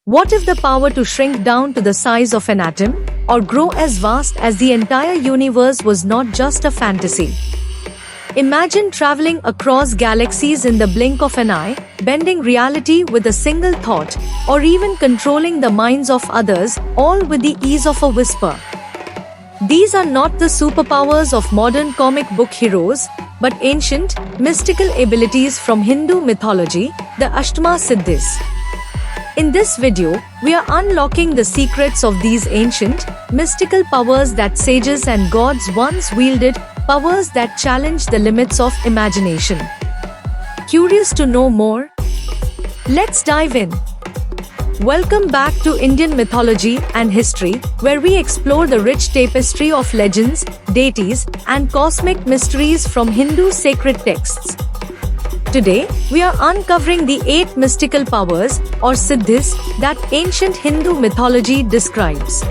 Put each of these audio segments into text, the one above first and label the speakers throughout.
Speaker 1: What if the power to shrink down to the size of an atom, or grow as vast as the entire universe was not just a fantasy? Imagine traveling across galaxies in the blink of an eye, bending reality with a single thought, or even controlling the minds of others, all with the ease of a whisper. These are not the superpowers of modern comic book heroes, but ancient, mystical abilities from Hindu mythology, the Ashtama Siddhis. In this video, we are unlocking the secrets of these ancient, mystical powers that sages and gods once wielded, powers that challenge the limits of imagination. Curious to know more? Let's dive in. Welcome back to Indian mythology and history, where we explore the rich tapestry of legends, deities, and cosmic mysteries from Hindu sacred texts. Today, we are uncovering the 8 mystical powers, or Siddhis, that ancient Hindu mythology describes.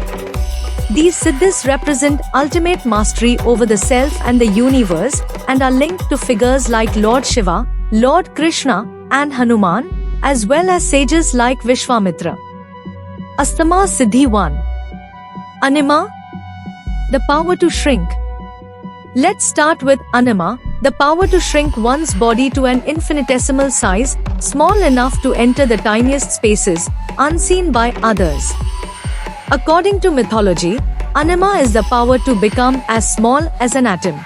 Speaker 1: These Siddhis represent ultimate mastery over the self and the universe, and are linked to figures like Lord Shiva, Lord Krishna, and Hanuman, as well as sages like Vishwamitra. Astama Siddhi 1. Anima, the power to shrink. Let's start with Anima, the power to shrink one's body to an infinitesimal size, small enough to enter the tiniest spaces, unseen by others. According to mythology, Anima is the power to become as small as an atom.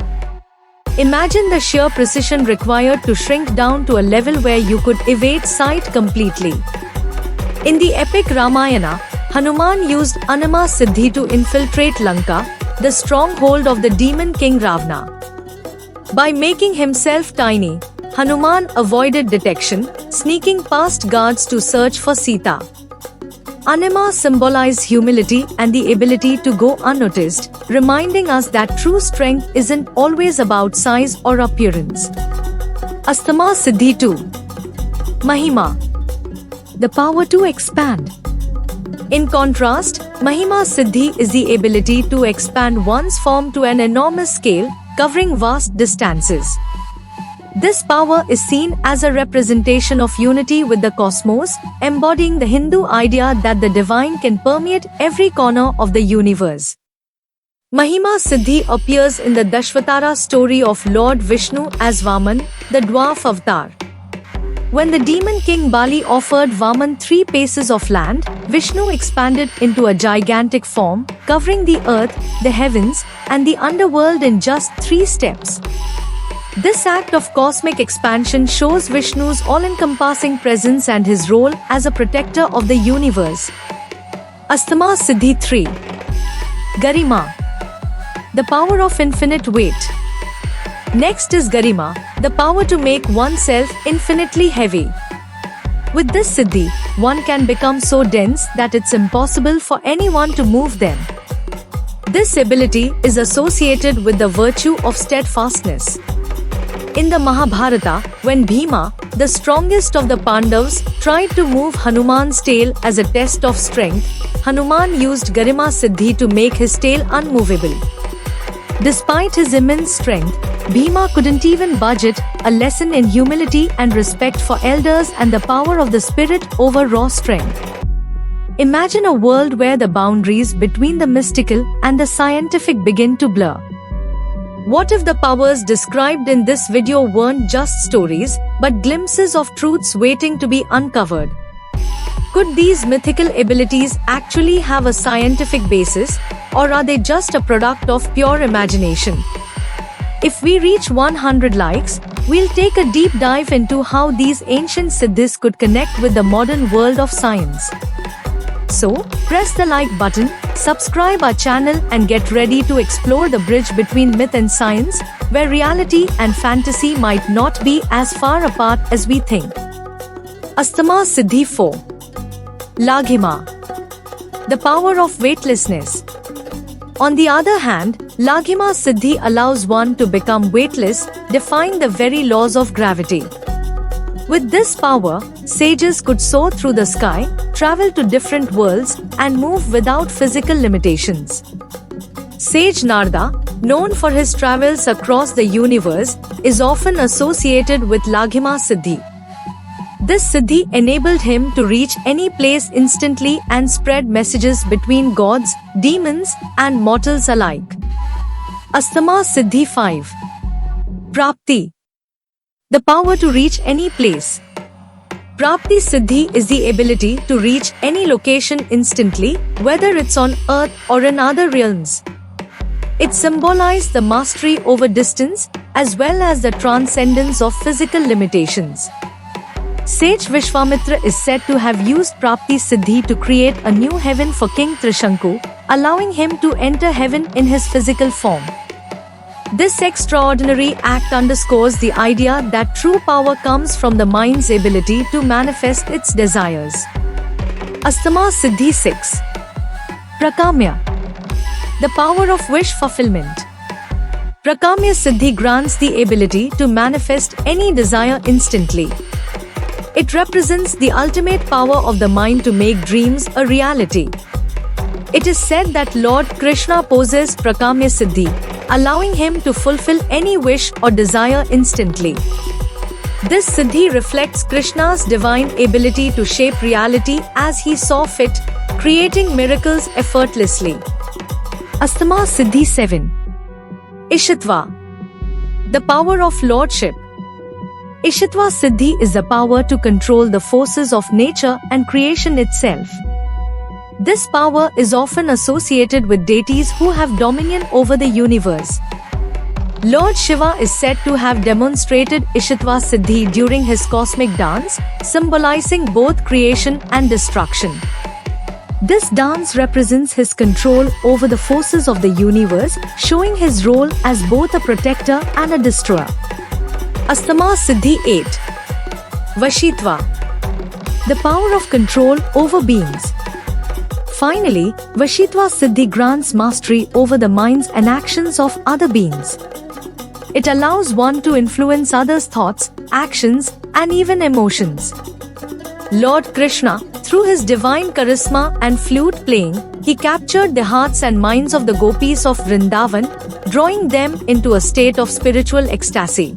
Speaker 1: Imagine the sheer precision required to shrink down to a level where you could evade sight completely. In the epic Ramayana, Hanuman used Anima Siddhi to infiltrate Lanka, the stronghold of the demon king Ravana. By making himself tiny, Hanuman avoided detection, sneaking past guards to search for Sita. Anima symbolize humility and the ability to go unnoticed, reminding us that true strength isn't always about size or appearance. Astama Siddhi 2. Mahima, the power to expand. In contrast, Mahima Siddhi is the ability to expand one's form to an enormous scale, covering vast distances. This power is seen as a representation of unity with the cosmos, embodying the Hindu idea that the divine can permeate every corner of the universe. Mahima Siddhi appears in the Dashvatara story of Lord Vishnu as Vaman, the dwarf avatar. When the demon king Bali offered Vaman 3 paces of land, Vishnu expanded into a gigantic form, covering the earth, the heavens, and the underworld in just 3 steps. This act of cosmic expansion shows Vishnu's all-encompassing presence and his role as a protector of the universe. Astama Siddhi 3. Garima, the power of infinite weight. Next is Garima, the power to make oneself infinitely heavy. With this Siddhi, one can become so dense that it's impossible for anyone to move them. This ability is associated with the virtue of steadfastness. In the Mahabharata, when Bhima, the strongest of the Pandavas, tried to move Hanuman's tail as a test of strength, Hanuman used Garima Siddhi to make his tail unmovable. Despite his immense strength, Bhima couldn't even budge it, a lesson in humility and respect for elders and the power of the spirit over raw strength. Imagine a world where the boundaries between the mystical and the scientific begin to blur. What if the powers described in this video weren't just stories, but glimpses of truths waiting to be uncovered? Could these mythical abilities actually have a scientific basis, or are they just a product of pure imagination? If we reach 100 likes, we'll take a deep dive into how these ancient Siddhis could connect with the modern world of science. So, press the like button, subscribe our channel, and get ready to explore the bridge between myth and science, where reality and fantasy might not be as far apart as we think. Astama Siddhi 4. Laghima, the power of weightlessness. On the other hand, Laghima Siddhi allows one to become weightless, defying the very laws of gravity. With this power, sages could soar through the sky, travel to different worlds, and move without physical limitations. Sage Narada, known for his travels across the universe, is often associated with Laghima Siddhi. This siddhi enabled him to reach any place instantly and spread messages between gods, demons, and mortals alike. Astama Siddhi 5. Prapti. The power to reach any place. Prapti Siddhi is the ability to reach any location instantly, whether it's on earth or in other realms. It symbolizes the mastery over distance, as well as the transcendence of physical limitations. Sage Vishwamitra is said to have used Prapti Siddhi to create a new heaven for King Trishanku, allowing him to enter heaven in his physical form. This extraordinary act underscores the idea that true power comes from the mind's ability to manifest its desires. Astama Siddhi 6. Prakamya. The power of wish fulfillment. Prakamya Siddhi grants the ability to manifest any desire instantly. It represents the ultimate power of the mind to make dreams a reality. It is said that Lord Krishna possesses Prakamya Siddhi, allowing him to fulfill any wish or desire instantly. This Siddhi reflects Krishna's divine ability to shape reality as he saw fit, creating miracles effortlessly. Astama Siddhi 7. Ishitva. The power of lordship. Ishitva Siddhi is the power to control the forces of nature and creation itself. This power is often associated with deities who have dominion over the universe. Lord Shiva is said to have demonstrated Ishitva Siddhi during his cosmic dance, symbolizing both creation and destruction. This dance represents his control over the forces of the universe, showing his role as both a protector and a destroyer. Astama Siddhi 8. Vashitva. The power of control over beings. Finally, Vashitva Siddhi grants mastery over the minds and actions of other beings. It allows one to influence others' thoughts, actions, and even emotions. Lord Krishna, through his divine charisma and flute playing, he captured the hearts and minds of the gopis of Vrindavan, drawing them into a state of spiritual ecstasy.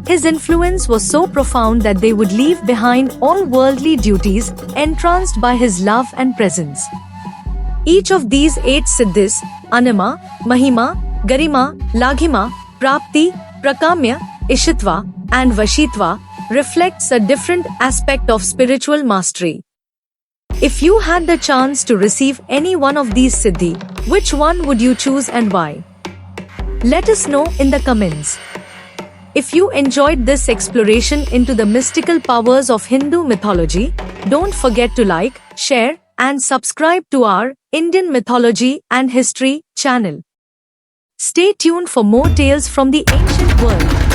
Speaker 1: His influence was so profound that they would leave behind all worldly duties, entranced by his love and presence. Each of these 8 siddhis, Anima, Mahima, Garima, Laghima, Prapti, Prakamya, Ishitva, and Vashitva, reflects a different aspect of spiritual mastery. If you had the chance to receive any one of these siddhi, which one would you choose and why? Let us know in the comments. If you enjoyed this exploration into the mystical powers of Hindu mythology, don't forget to like, share, and subscribe to our Indian Mythology and History channel. Stay tuned for more tales from the ancient world.